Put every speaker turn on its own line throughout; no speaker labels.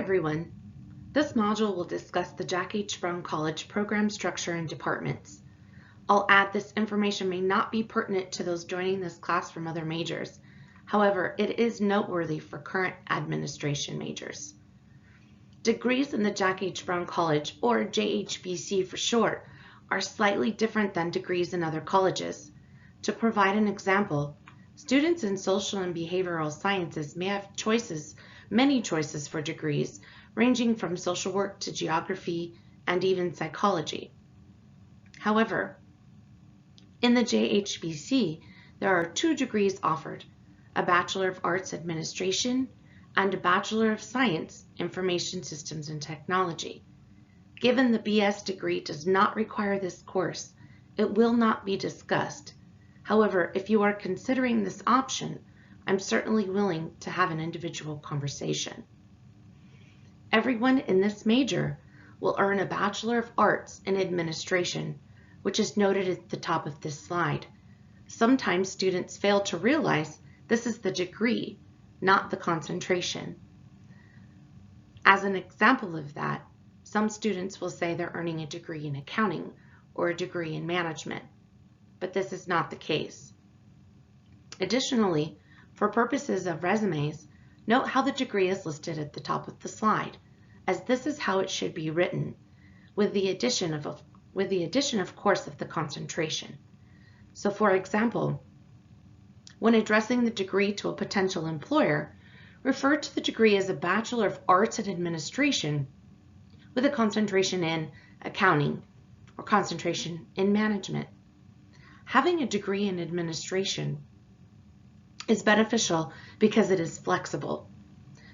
everyone. This module will discuss the Jack H. Brown College program structure and departments. I'll add this information may not be pertinent to those joining this class from other majors. However, it is noteworthy for current administration majors. Degrees in the Jack H. Brown College, or JHBC for short, are slightly different than degrees in other colleges. To provide an example, students in social and behavioral sciences may have many choices for degrees, ranging from social work to geography and even psychology. However, in the JHBC, there are 2 degrees offered, a Bachelor of Arts Administration and a Bachelor of Science, Information Systems and Technology. Given the BS degree does not require this course, it will not be discussed. However, if you are considering this option, I'm certainly willing to have an individual conversation. Everyone in this major will earn a Bachelor of Arts in Administration, which is noted at the top of this slide. Sometimes students fail to realize this is the degree, not the concentration. As an example of that, some students will say they're earning a degree in accounting or a degree in management, but this is not the case. Additionally, for purposes of resumes, note how the degree is listed at the top of the slide, as this is how it should be written, with the addition of course of the concentration. So for example, when addressing the degree to a potential employer, refer to the degree as a Bachelor of Arts in Administration with a concentration in accounting or concentration in management. Having a degree in administration is beneficial because it is flexible.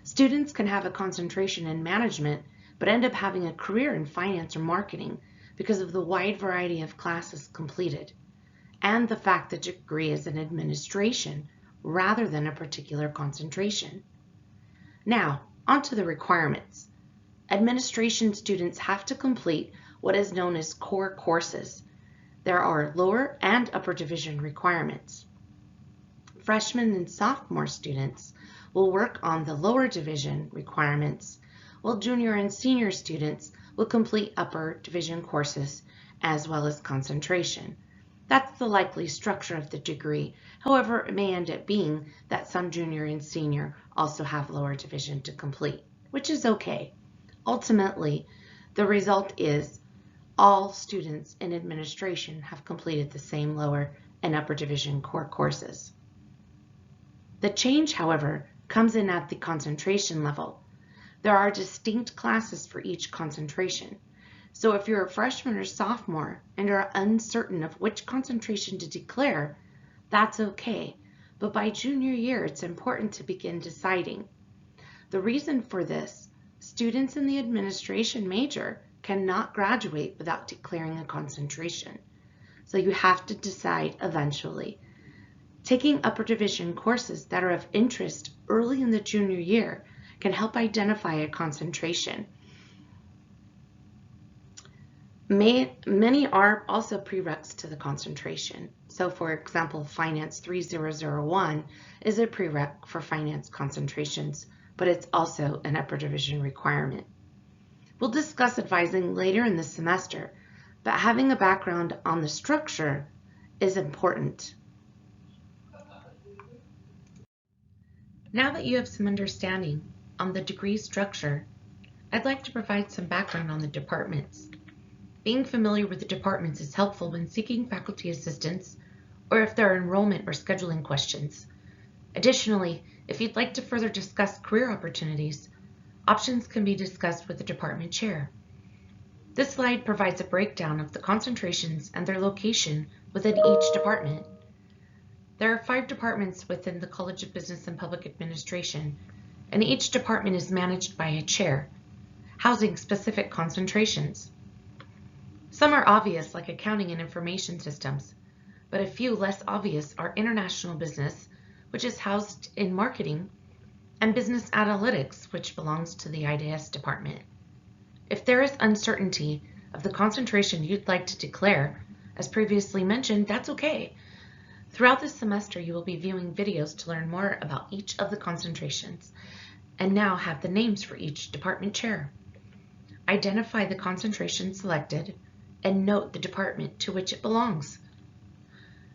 Students can have a concentration in management but end up having a career in finance or marketing because of the wide variety of classes completed and the fact the degree is in administration rather than a particular concentration. Now, onto the requirements. Administration students have to complete what is known as core courses. There are lower and upper division requirements. Freshmen and sophomore students will work on the lower division requirements, while junior and senior students will complete upper division courses as well as concentration. That's the likely structure of the degree. However, it may end up being that some junior and senior also have lower division to complete, which is okay. Ultimately, the result is all students in administration have completed the same lower and upper division core courses. The change, however, comes in at the concentration level. There are distinct classes for each concentration. So if you're a freshman or sophomore and are uncertain of which concentration to declare, that's okay. But by junior year, it's important to begin deciding. The reason for this, students in the administration major cannot graduate without declaring a concentration. So you have to decide eventually. Taking upper division courses that are of interest early in the junior year can help identify a concentration. Many are also prereqs to the concentration. So for example, Finance 3001 is a prereq for finance concentrations, but it's also an upper division requirement. We'll discuss advising later in the semester, but having a background on the structure is important. Now that you have some understanding on the degree structure, I'd like to provide some background on the departments. Being familiar with the departments is helpful when seeking faculty assistance or if there are enrollment or scheduling questions. Additionally, if you'd like to further discuss career opportunities, options can be discussed with the department chair. This slide provides a breakdown of the concentrations and their location within each department. There are 5 departments within the College of Business and Public Administration, and each department is managed by a chair, housing specific concentrations. Some are obvious, like accounting and information systems, but a few less obvious are international business, which is housed in marketing, and business analytics, which belongs to the IDS department. If there is uncertainty of the concentration you'd like to declare, as previously mentioned, that's okay. Throughout this semester, you will be viewing videos to learn more about each of the concentrations and now have the names for each department chair. Identify the concentration selected and note the department to which it belongs.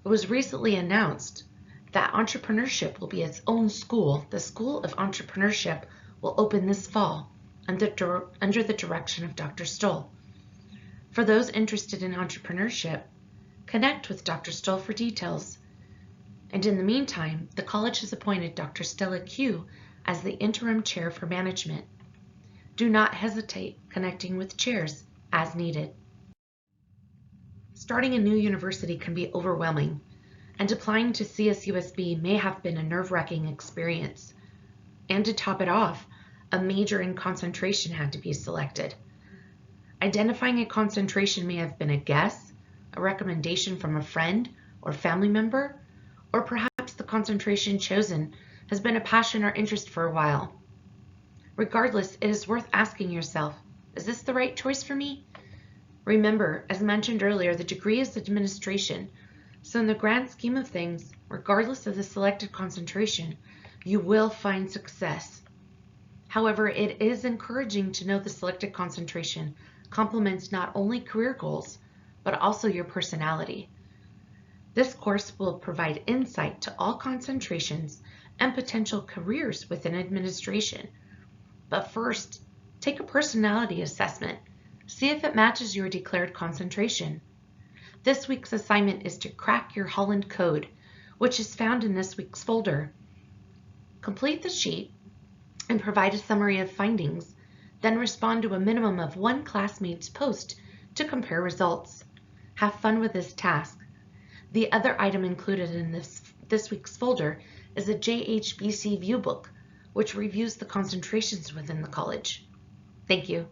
It was recently announced that entrepreneurship will be its own school. The School of Entrepreneurship will open this fall under the direction of Dr. Stoll. For those interested in entrepreneurship, connect with Dr. Stoll for details. And in the meantime, the college has appointed Dr. Stella Q as the interim chair for management. Do not hesitate connecting with chairs as needed. Starting a new university can be overwhelming, and applying to CSUSB may have been a nerve-wracking experience. And to top it off, a major in concentration had to be selected. Identifying a concentration may have been a guess, a recommendation from a friend or family member, or perhaps the concentration chosen has been a passion or interest for a while. Regardless, it is worth asking yourself, is this the right choice for me? Remember, as mentioned earlier, the degree is administration, so in the grand scheme of things, regardless of the selected concentration, you will find success. However, it is encouraging to know the selected concentration complements not only career goals, but also your personality. This course will provide insight to all concentrations and potential careers within administration. But first, take a personality assessment. See if it matches your declared concentration. This week's assignment is to crack your Holland code, which is found in this week's folder. Complete the sheet and provide a summary of findings, then respond to a minimum of one classmate's post to compare results. Have fun with this task. The other item included in this week's folder is a JHBC viewbook, which reviews the concentrations within the college. Thank you.